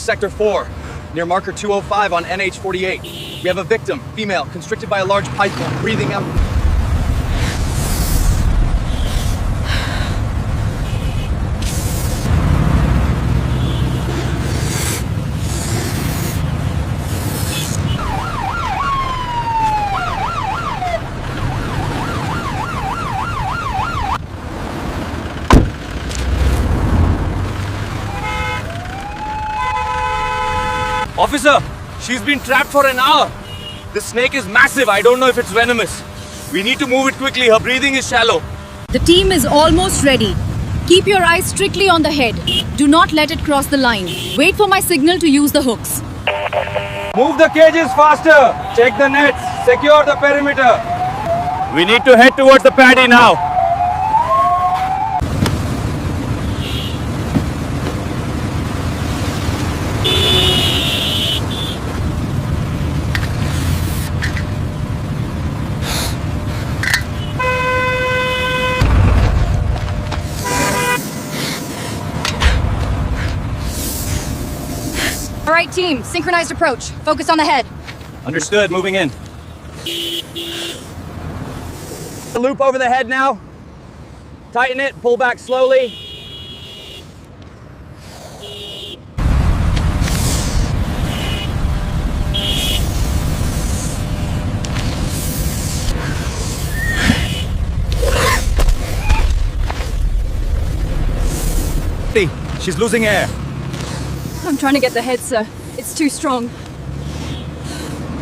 Sector 4, near marker 205 on NH48. We have a victim, female, constricted by a large python, breathing out. Officer, she's been trapped for an hour. The snake is massive. I don't know if it's venomous. We need to move it quickly. Her breathing is shallow. The team is almost ready. Keep your eyes strictly on the head. Do not let it cross the line. Wait for my signal to use the hooks. Move the cages faster. Check the nets. Secure the perimeter. We need to head towards the paddy now. All right, team. Synchronized approach. Focus on the head. Understood. Moving in. The loop over the head now. Tighten it. Pull back slowly. She's losing air. I'm trying to get the head, sir. It's too strong.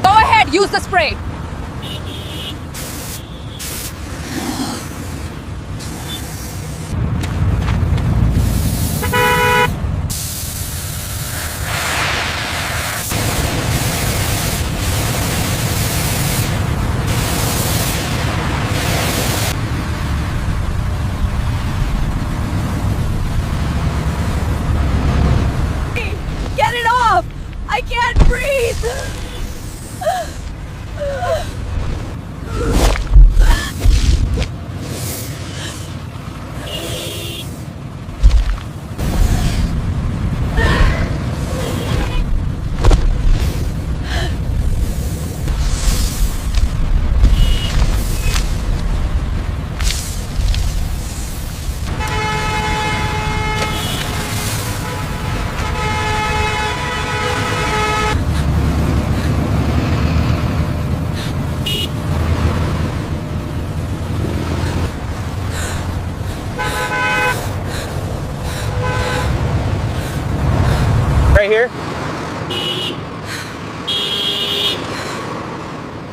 Go ahead. Use the spray. I can't breathe! Right here?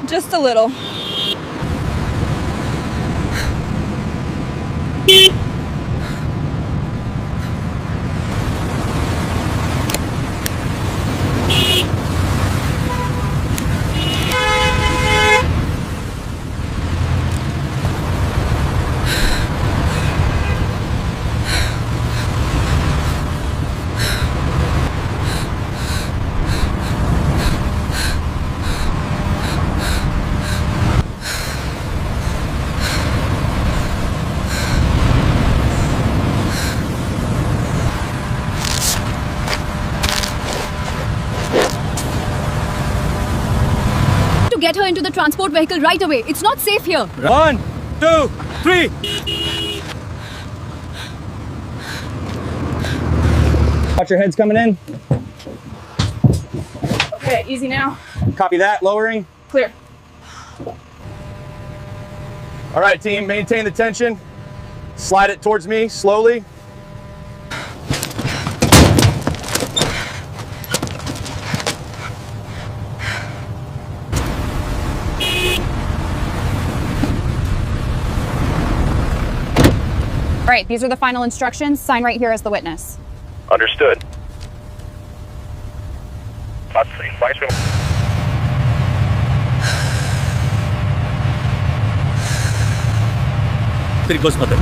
Just a little. Get her into the transport vehicle right away. It's not safe here. 1, 2, 3. Watch your heads coming in. Okay, easy now. Copy that. Lowering. Clear. All right, team. Maintain the tension. Slide it towards me slowly. All right, these are the final instructions. Sign right here as the witness. Understood. There goes mother.